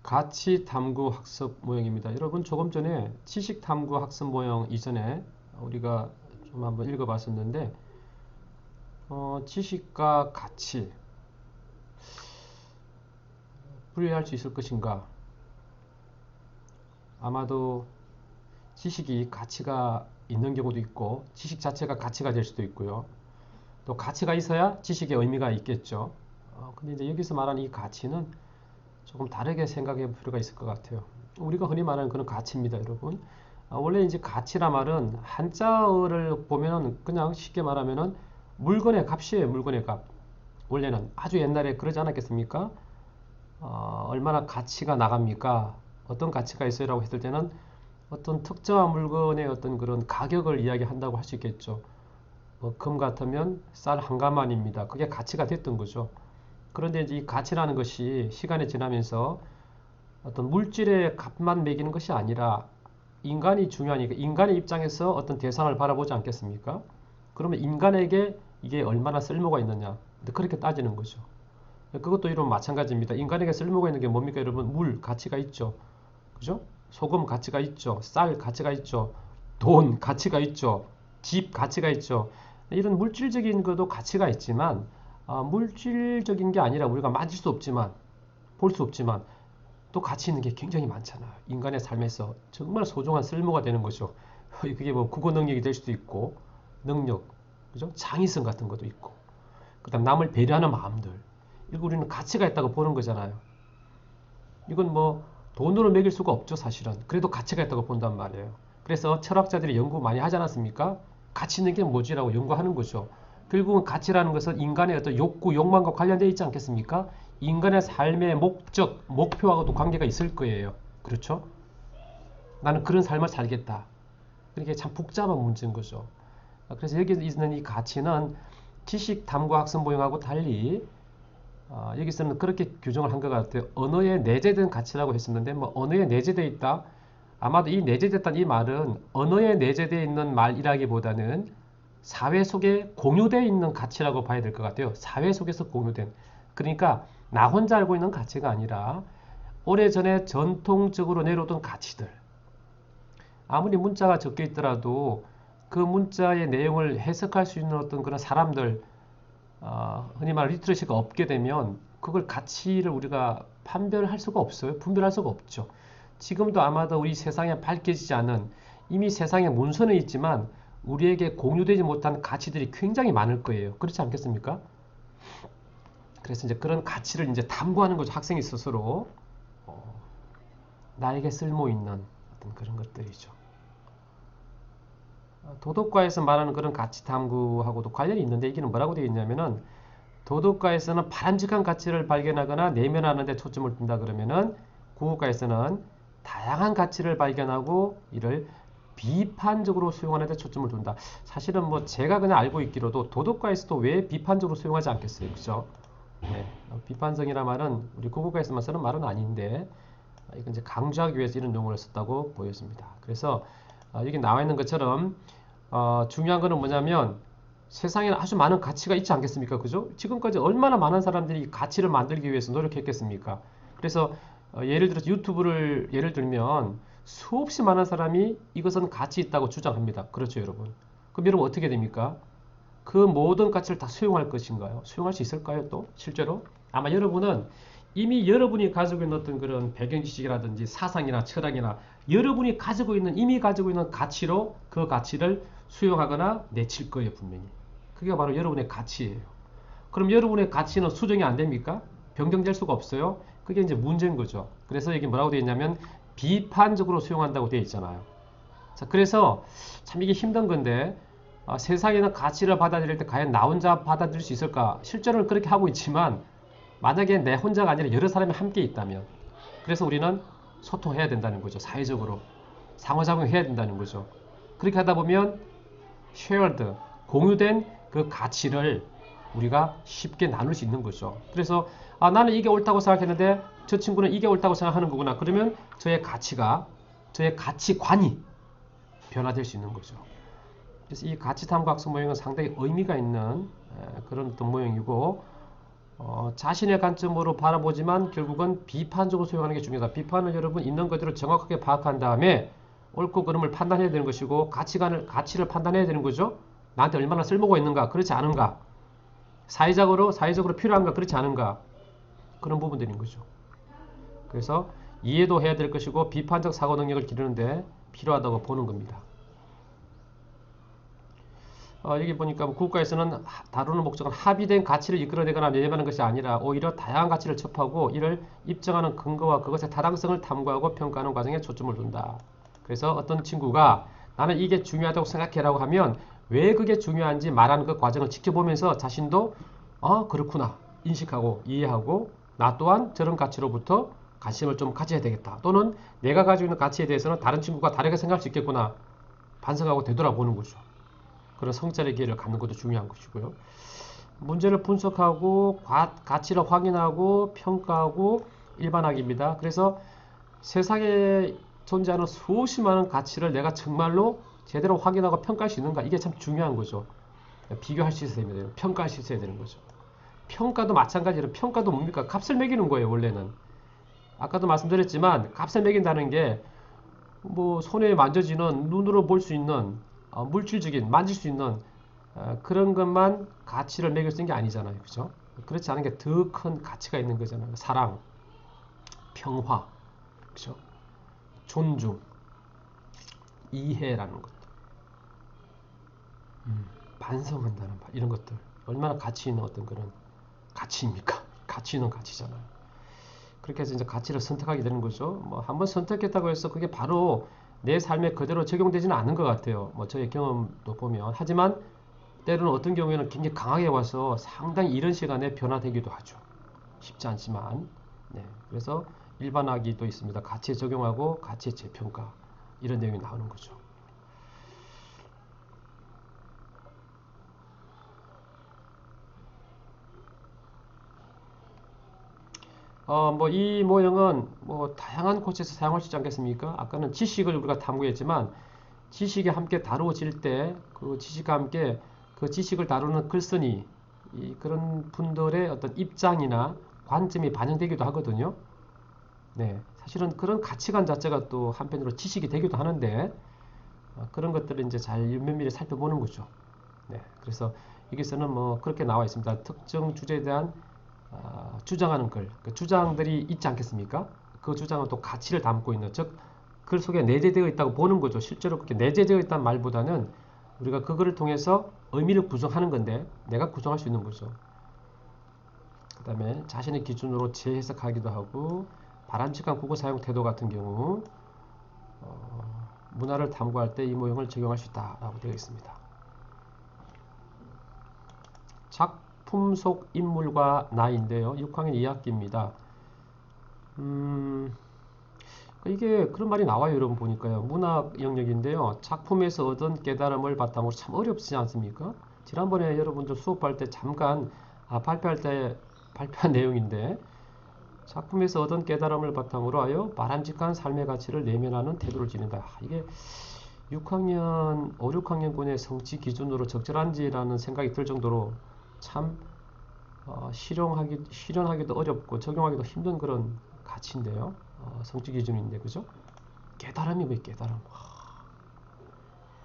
가치 탐구 학습 모형입니다. 여러분 조금 전에 지식 탐구 학습 모형 이전에 우리가 좀 한번 읽어봤었는데 지식과 가치 분리할 수 있을 것인가? 아마도 지식이 가치가 있는 경우도 있고 지식 자체가 가치가 될 수도 있고요. 또 가치가 있어야 지식의 의미가 있겠죠. 근데 이제 여기서 말하는 이 가치는 조금 다르게 생각해 볼 필요가 있을 것 같아요. 우리가 흔히 말하는 그런 가치입니다, 여러분. 원래 이제 가치라 말은 한자어를 보면은 그냥 쉽게 말하면은 물건의 값이에요, 물건의 값. 원래는 아주 옛날에 그러지 않았겠습니까? 얼마나 가치가 나갑니까? 어떤 가치가 있어요라고 했을 때는 어떤 특정한 물건의 어떤 그런 가격을 이야기한다고 할 수 있겠죠. 금 같으면 쌀 한 가만입니다. 그게 가치가 됐던 거죠. 그런데 이제 이 가치라는 것이 시간이 지나면서 어떤 물질의 값만 매기는 것이 아니라 인간이 중요하니까 인간의 입장에서 어떤 대상을 바라보지 않겠습니까? 그러면 인간에게 이게 얼마나 쓸모가 있느냐. 그렇게 따지는 거죠. 그것도 이런 마찬가지입니다. 인간에게 쓸모가 있는 게 뭡니까, 여러분? 물 가치가 있죠. 그죠? 소금 가치가 있죠. 쌀 가치가 있죠. 돈 가치가 있죠. 집 가치가 있죠. 이런 물질적인 것도 가치가 있지만 물질적인 게 아니라 우리가 만질 수 없지만 볼 수 없지만 또 가치 있는 게 굉장히 많잖아요. 인간의 삶에서 정말 소중한 쓸모가 되는 거죠. 그게 뭐 국어 능력이 될 수도 있고 능력, 그죠? 창의성 같은 것도 있고 그다음 남을 배려하는 마음들 이거 우리는 가치가 있다고 보는 거잖아요. 이건 뭐 돈으로 매길 수가 없죠, 사실은. 그래도 가치가 있다고 본단 말이에요. 그래서 철학자들이 연구 많이 하지 않았습니까? 가치 있는 게 뭐지라고 연구하는 거죠. 결국은 가치라는 것은 인간의 어떤 욕구, 욕망과 관련되어 있지 않겠습니까? 인간의 삶의 목적, 목표하고도 관계가 있을 거예요. 그렇죠? 나는 그런 삶을 살겠다. 그게 참 복잡한 문제인 거죠. 그래서 여기 있는 이 가치는 지식 탐구 학습 모형하고 달리 여기서는 그렇게 규정을 한 것 같아요. 언어에 내재된 가치라고 했었는데 뭐 언어에 내재되어 있다. 아마도 이 내재됐다는 이 말은 언어에 내재되어 있는 말이라기보다는 사회 속에 공유되어 있는 가치라고 봐야 될 것 같아요. 사회 속에서 공유된. 그러니까 나 혼자 알고 있는 가치가 아니라 오래전에 전통적으로 내려오던 가치들. 아무리 문자가 적혀 있더라도 그 문자의 내용을 해석할 수 있는 어떤 그런 사람들, 흔히 말하는 리트러시가 없게 되면 그걸 가치를 우리가 판별할 수가 없어요. 분별할 수가 없죠. 지금도 아마도 우리 세상에 밝혀지지 않은 이미 세상에 문서는 있지만 우리에게 공유되지 못한 가치들이 굉장히 많을 거예요. 그렇지 않겠습니까? 그래서 이제 그런 가치를 이제 탐구하는 거죠. 학생이 스스로 나에게 쓸모 있는 어떤 그런 것들이죠. 도덕과에서 말하는 그런 가치 탐구하고도 관련이 있는데 이게 뭐라고 되어 있냐면은 도덕과에서는 바람직한 가치를 발견하거나 내면하는 데 초점을 둔다 그러면은 국어과에서는 다양한 가치를 발견하고 이를 비판적으로 수용하는 데 초점을 둔다. 사실은 뭐 제가 그냥 알고 있기로도 도덕과에서도 왜 비판적으로 수용하지 않겠어요. 그죠? 네, 비판성이라 말은 우리 국어과에서만 쓰는 말은 아닌데 이건 이제 강조하기 위해서 이런 용어를 썼다고 보여집니다. 그래서 여기 나와 있는 것처럼 중요한 거는 뭐냐면 세상에는 아주 많은 가치가 있지 않겠습니까? 그죠? 지금까지 얼마나 많은 사람들이 가치를 만들기 위해서 노력했겠습니까? 그래서 예를 들어서 유튜브를 예를 들면 수없이 많은 사람이 이것은 가치 있다고 주장합니다. 그렇죠, 여러분? 그럼 여러분 어떻게 됩니까? 그 모든 가치를 다 수용할 것인가요? 수용할 수 있을까요? 또 실제로? 아마 여러분은 이미 여러분이 가지고 있는 어떤 그런 배경 지식이라든지 사상이나 철학이나 여러분이 가지고 있는 이미 가지고 있는 가치로 그 가치를 수용하거나 내칠 거예요, 분명히. 그게 바로 여러분의 가치예요. 그럼 여러분의 가치는 수정이 안 됩니까? 변경될 수가 없어요. 그게 이제 문제인 거죠. 그래서 여기 뭐라고 되어 있냐면 비판적으로 수용한다고 되어 있잖아요. 자, 그래서 참 이게 힘든 건데 세상에는 가치를 받아들일 때 과연 나 혼자 받아들일 수 있을까? 실제로는 그렇게 하고 있지만 만약에 내 혼자가 아니라 여러 사람이 함께 있다면 그래서 우리는 소통해야 된다는 거죠. 사회적으로 상호작용해야 된다는 거죠. 그렇게 하다 보면 shared, 공유된 그 가치를 우리가 쉽게 나눌 수 있는 거죠. 그래서 나는 이게 옳다고 생각했는데 저 친구는 이게 옳다고 생각하는 거구나. 그러면 저의 가치가, 저의 가치관이 변화될 수 있는 거죠. 그래서 이 가치 탐구 학습 모형은 상당히 의미가 있는 그런 어떤 모형이고 자신의 관점으로 바라보지만 결국은 비판적으로 수용하는 게 중요하다. 비판을 여러분 있는 그대로 정확하게 파악한 다음에 옳고 그름을 판단해야 되는 것이고 가치를 판단해야 되는 거죠. 나한테 얼마나 쓸모가 있는가, 그렇지 않은가, 사회적으로 필요한가, 그렇지 않은가, 그런 부분들인 거죠. 그래서 이해도 해야 될 것이고 비판적 사고 능력을 기르는데 필요하다고 보는 겁니다. 여기 보니까 국가에서는 다루는 목적은 합의된 가치를 이끌어내거나 내려가는 것이 아니라 오히려 다양한 가치를 접하고 이를 입증하는 근거와 그것의 타당성을 탐구하고 평가하는 과정에 초점을 둔다. 그래서 어떤 친구가 나는 이게 중요하다고 생각해라고 하면 왜 그게 중요한지 말하는 그 과정을 지켜보면서 자신도 그렇구나 인식하고 이해하고 나 또한 저런 가치로부터 관심을 좀 가져야 되겠다. 또는 내가 가지고 있는 가치에 대해서는 다른 친구가 다르게 생각할 수 있겠구나 반성하고 되돌아보는 거죠. 그런 성찰의 기회를 갖는 것도 중요한 것이고요. 문제를 분석하고 가치를 확인하고 평가하고 일반학입니다. 그래서 세상에 존재하는 수없이 많은 가치를 내가 정말로 제대로 확인하고 평가할 수 있는가, 이게 참 중요한 거죠. 비교할 수 있어야 됩니다. 평가할 수 있어야 되는 거죠. 평가도 마찬가지로, 평가도 뭡니까? 값을 매기는 거예요. 원래는 아까도 말씀드렸지만 값을 매긴다는 게 뭐 손에 만져지는, 눈으로 볼 수 있는 물질적인, 만질 수 있는 그런 것만 가치를 매길 수 있는 게 아니잖아요. 그죠? 그렇지 않은 게 더 큰 가치가 있는 거잖아요. 사랑, 평화, 그죠? 존중, 이해라는 것들, 반성한다는 말, 이런 것들 얼마나 가치 있는 어떤 그런 가치입니까? 가치 있는 가치잖아요. 그렇게 해서 이제 가치를 선택하게 되는 거죠. 뭐 한번 선택했다고 해서 그게 바로 내 삶에 그대로 적용되지는 않은 것 같아요. 뭐 저의 경험도 보면. 하지만 때로는 어떤 경우에는 굉장히 강하게 와서 상당히 이른 시간에 변화되기도 하죠. 쉽지 않지만. 네. 그래서 일반화기도 있습니다. 가치에 적용하고 가치의 재평가, 이런 내용이 나오는 거죠. 뭐 이 모형은 뭐 다양한 곳에서 사용할 수 있지 않겠습니까? 아까는 지식을 우리가 탐구했지만 지식이 함께 다루어질 때 그 지식과 함께 그 지식을 다루는 글쓴이, 그런 분들의 어떤 입장이나 관점이 반영되기도 하거든요. 네, 사실은 그런 가치관 자체가 또 한편으로 지식이 되기도 하는데 그런 것들을 이제 잘 면밀히 살펴보는 거죠. 네, 그래서 여기서는 뭐 그렇게 나와 있습니다. 특정 주제에 대한 주장하는 글, 그 주장들이 있지 않겠습니까? 그 주장은 또 가치를 담고 있는, 즉, 글 속에 내재되어 있다고 보는 거죠. 실제로 그렇게 내재되어 있다는 말보다는 우리가 그 글을 통해서 의미를 구성하는 건데, 내가 구성할 수 있는 거죠. 그 다음에 자신의 기준으로 재해석하기도 하고, 바람직한 국어 사용 태도 같은 경우, 문화를 탐구할 때 이 모형을 적용할 수 있다라고 되어 있습니다. 작품 속 인물과 나인데요. 6학년 2학기입니다. 이게 그런 말이 나와요. 여러분 보니까요. 문학 영역인데요. 작품에서 얻은 깨달음을 바탕으로 참 어렵지 않습니까? 지난번에 여러분들 수업할 때 잠깐 발표할 때 발표한 내용인데, 작품에서 얻은 깨달음을 바탕으로 하여 바람직한 삶의 가치를 내면하는 태도를 지닌다. 이게 6학년, 5, 6학년군의 성취 기준으로 적절한지라는 생각이 들 정도로 참 실현하기도 어렵고 적용하기도 힘든 그런 가치인데요. 성취 기준인데, 그죠? 깨달음이 왜 깨달음?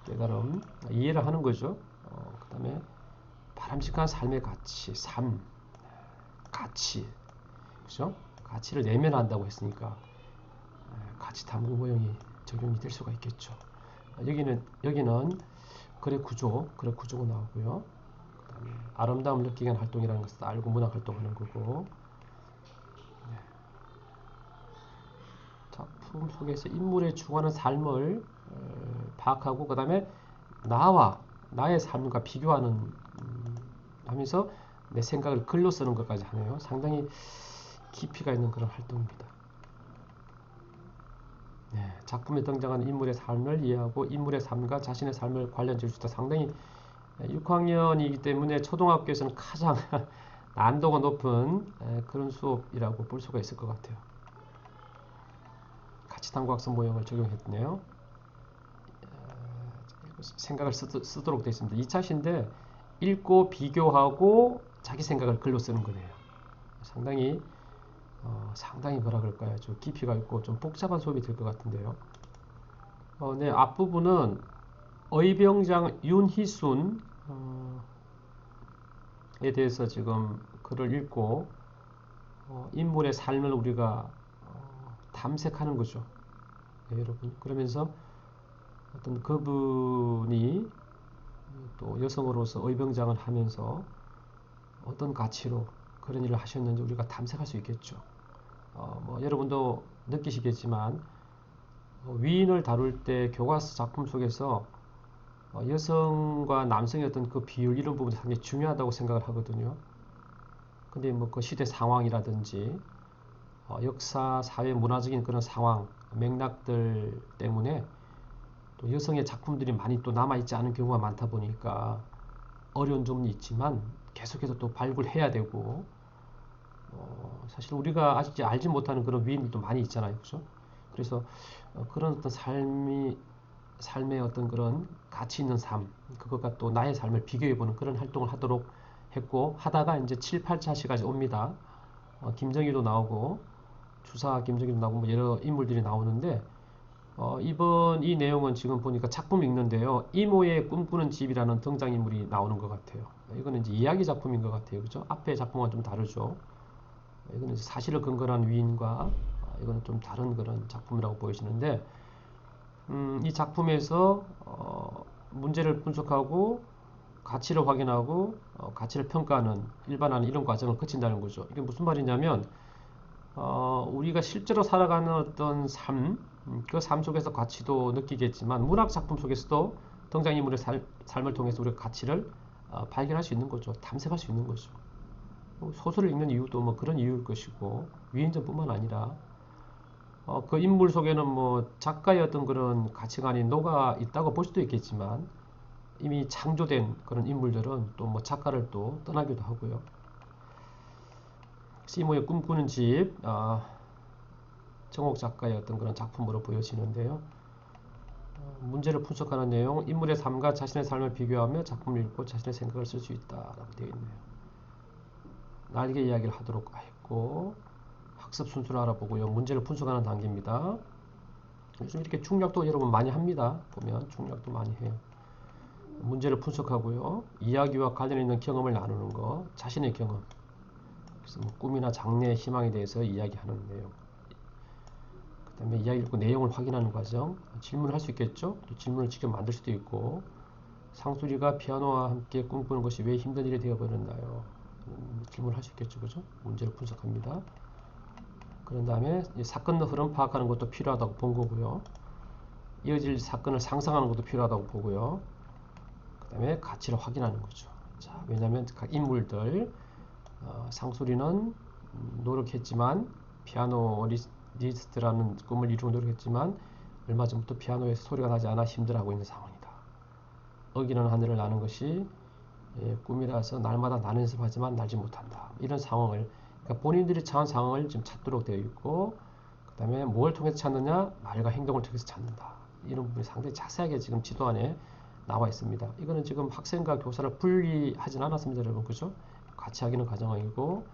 깨달음, 이해를 하는 거죠. 그 다음에 바람직한 삶의 가치, 가치, 그죠? 가치를 내면한다고 했으니까 가치 탐구 모형이 적용이 될 수가 있겠죠. 여기는 글의 구조가 나오고요. 그 다음에 아름다움을 느끼게 하는 활동이라는 것을 알고 문학 활동하는 거고, 작품 속에서 인물의 추구하는 삶을 파악하고 그 다음에 나의 삶과 비교하는 하면서 내 생각을 글로 쓰는 것까지 하네요. 상당히 깊이가 있는 그런 활동입니다. 네, 작품에 등장하는 인물의 삶을 이해하고 인물의 삶과 자신의 삶을 관련지을 수 있다. 상당히 6학년이기 때문에 초등학교에서는 가장 난도가 높은 그런 수업이라고 볼 수가 있을 것 같아요. 가치탐구 학습 모형을 적용했네요. 생각을 쓰도록 되어 있습니다. 2차시인데 읽고 비교하고 자기 생각을 글로 쓰는 거네요. 상당히 상당히 뭐라 그럴까요? 좀 깊이가 있고 좀 복잡한 수업이 될 것 같은데요. 네, 앞부분은 의병장 윤희순 에 대해서 지금 글을 읽고 인물의 삶을 우리가 탐색하는 거죠. 네, 여러분. 그러면서 어떤 그분이 또 여성으로서 의병장을 하면서 어떤 가치로 그런 일을 하셨는지 우리가 탐색할 수 있겠죠. 뭐 여러분도 느끼시겠지만 위인을 다룰 때 교과서 작품 속에서 여성과 남성의 어떤 그 비율 이런 부분이 상당히 중요하다고 생각을 하거든요. 근데 뭐 그 시대 상황이라든지 역사, 사회, 문화적인 그런 상황, 맥락들 때문에 또 여성의 작품들이 많이 또 남아있지 않은 경우가 많다 보니까 어려운 점은 있지만 계속해서 또 발굴해야 되고 사실 우리가 아직 알지 못하는 그런 위인들도 많이 있잖아요. 그죠? 그래서 그런 어떤 삶의 어떤 그런 가치 있는 삶, 그것과 또 나의 삶을 비교해보는 그런 활동을 하도록 했고, 하다가 이제 7, 8차시까지 옵니다. 김정희도 나오고, 주사 김정희도 나오고, 뭐 여러 인물들이 나오는데, 이번 이 내용은 지금 보니까 작품 읽는데요. 이모의 꿈꾸는 집이라는 등장인물이 나오는 것 같아요. 이거는 이제 이야기 작품인 것 같아요. 그죠? 앞에 작품과 좀 다르죠. 이거는 이제 사실을 근거로 한 위인과 이거는 좀 다른 그런 작품이라고 보여지는데, 이 작품에서 문제를 분석하고 가치를 확인하고 가치를 평가하는 일반화하는 이런 과정을 거친다는 거죠. 이게 무슨 말이냐면 우리가 실제로 살아가는 어떤 삶, 그 삶 속에서 가치도 느끼겠지만 문학 작품 속에서도 등장인물의 삶을 통해서 우리가 가치를 발견할 수 있는 거죠. 탐색할 수 있는 거죠. 소설을 읽는 이유도 뭐 그런 이유일 것이고 위인전뿐만 아니라 그 인물 속에는 뭐 작가의 어떤 그런 가치관이 녹아 있다고 볼 수도 있겠지만 이미 창조된 그런 인물들은 또 뭐 작가를 또 떠나기도 하고요. 이모의 꿈꾸는 집, 정옥 작가의 어떤 그런 작품으로 보여지는데요. 문제를 분석하는 내용, 인물의 삶과 자신의 삶을 비교하며 작품을 읽고 자신의 생각을 쓸 수 있다라고 되어 있네요. 날개 이야기를 하도록 했고 학습 순수를 알아보고요. 문제를 분석하는 단계입니다. 요즘 이렇게 중략도 여러분 많이 합니다. 보면 중략도 많이 해요. 문제를 분석하고요. 이야기와 관련 있는 경험을 나누는 거, 자신의 경험. 그래서 뭐 꿈이나 장래, 희망에 대해서 이야기하는 내용. 그 다음에 이야기 읽고 내용을 확인하는 과정. 질문을 할 수 있겠죠? 또 질문을 직접 만들 수도 있고. 상수리가 피아노와 함께 꿈꾸는 것이 왜 힘든 일이 되어버렸나요? 질문을 할 수 있겠죠? 그죠? 문제를 분석합니다. 그런 다음에 사건의 흐름 파악하는 것도 필요하다고 본 거고요. 이어질 사건을 상상하는 것도 필요하다고 보고요. 그 다음에 가치를 확인하는 거죠. 자, 왜냐하면 각 인물들 상수리는 노력했지만 피아노리스트라는 꿈을 이루고 노력했지만 얼마 전부터 피아노에서 소리가 나지 않아 힘들어하고 있는 상황이다. 어기는 하늘을 나는 것이 꿈이라서 날마다 나는 연습하지만 날지 못한다. 이런 상황을 그러니까 본인들이 처한 상황을 지금 찾도록 되어 있고 그 다음에 뭘 통해서 찾느냐? 말과 행동을 통해서 찾는다. 이런 부분이 상당히 자세하게 지금 지도 안에 나와 있습니다. 이거는 지금 학생과 교사를 분리하진 않았습니다, 여러분. 그죠? 같이 하기는 과정이고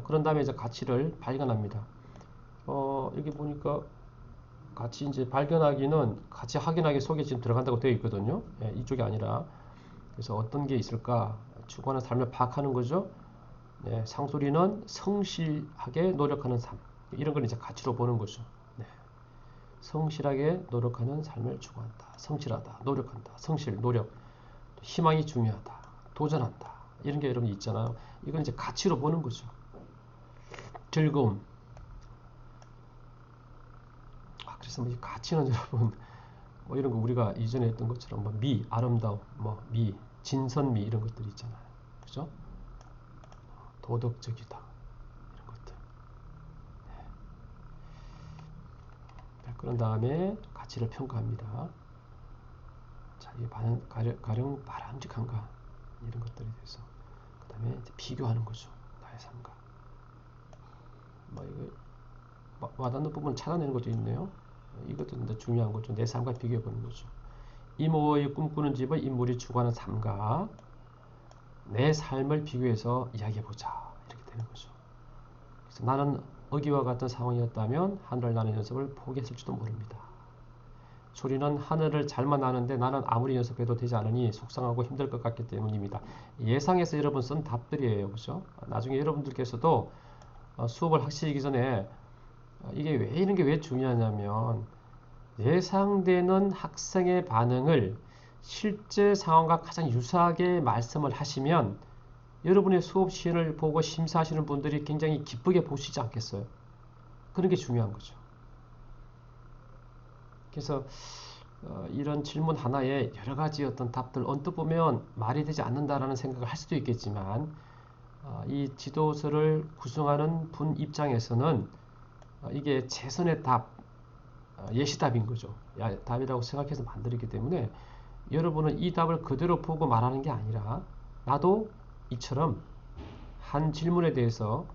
그런 다음에 이제 가치를 발견합니다. 여기 보니까 같이 이제 발견하기는 같이 확인하기 속에 지금 들어간다고 되어 있거든요. 이쪽이 아니라 그래서 어떤 게 있을까? 추구하는 삶을 파악하는 거죠. 네, 상소리는 성실하게 노력하는 삶. 이런 걸 이제 가치로 보는 거죠. 네. 성실하게 노력하는 삶을 추구한다. 성실하다. 노력한다. 성실, 노력. 희망이 중요하다. 도전한다. 이런 게 여러분 있잖아요. 이건 이제 가치로 보는 거죠. 즐거움. 그래서 뭐 이 가치는 여러분 뭐 이런 거 우리가 이전에 했던 것처럼 뭐 미, 아름다움, 뭐 미, 진선미 이런 것들이 있잖아요. 그죠? 도덕적이다. 이런 것들. 네. 그런 다음에 가치를 평가합니다. 자, 이게 가령 바람직한가? 이런 것들에 대해서. 그 다음에 비교하는 거죠. 나의 삶과. 뭐 이거 와닿는 부분 찾아내는 것도 있네요. 이것도 근데 중요한 거죠. 내 삶과 비교해 보는 거죠. 이모의 꿈꾸는 집의 인물이 추구하는 삶과 내 삶을 비교해서 이야기해 보자. 이렇게 되는 거죠. 그래서 나는 어기와 같은 상황이었다면 하늘을 나는 연습을 포기했을지도 모릅니다. 소리는 하늘을 잘만 나는데 나는 아무리 연습해도 되지 않으니 속상하고 힘들 것 같기 때문입니다. 예상해서 여러분 쓴 답들이에요. 그죠? 나중에 여러분들께서도 수업을 하시기 전에 이게 왜 이런 게 왜 중요하냐면 예상되는 학생의 반응을 실제 상황과 가장 유사하게 말씀을 하시면 여러분의 수업 시연을 보고 심사하시는 분들이 굉장히 기쁘게 보시지 않겠어요? 그런 게 중요한 거죠. 그래서 이런 질문 하나에 여러 가지 어떤 답들 언뜻 보면 말이 되지 않는다라는 생각을 할 수도 있겠지만 이 지도서를 구성하는 분 입장에서는 이게 최선의 답, 예시답인 거죠. 답이라고 생각해서 만들었기 때문에 여러분은 이 답을 그대로 보고 말하는 게 아니라 나도 이처럼 한 질문에 대해서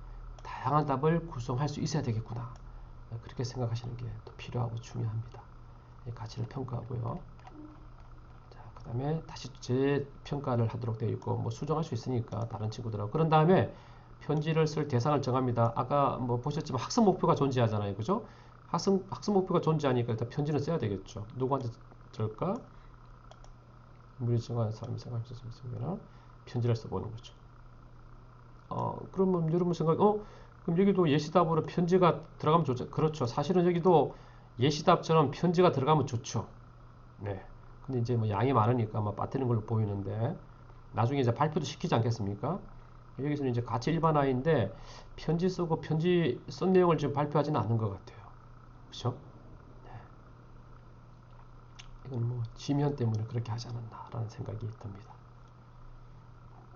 다양한 답을 구성할 수 있어야 되겠구나. 그렇게 생각하시는 게 또 필요하고 중요합니다. 가치를 평가하고요. 자, 그 다음에 다시 재평가를 하도록 되어 있고, 뭐 수정할 수 있으니까 다른 친구들하고. 그런 다음에 편지를 쓸 대상을 정합니다. 아까 뭐 보셨지만 학습 목표가 존재하잖아요. 그죠? 학습 목표가 존재하니까 일단 편지는 써야 되겠죠. 누구한테 쓸까? 우리 정한 사람이 생각해서 쓰거나 편지를 써보는 거죠. 그러면 여러분 생각, 그럼 여기도 예시답으로 편지가 들어가면 좋죠. 그렇죠. 사실은 여기도 예시답처럼 편지가 들어가면 좋죠. 네. 근데 이제 뭐 양이 많으니까 아마 빠뜨리는 걸로 보이는데 나중에 이제 발표도 시키지 않겠습니까? 여기서는 이제 같이 일반화인데 편지 쓰고 편지 쓴 내용을 지금 발표하지는 않는 것 같아요. 그렇죠? 네. 이건 뭐 지면 때문에 그렇게 하지 않았나라는 생각이 듭니다.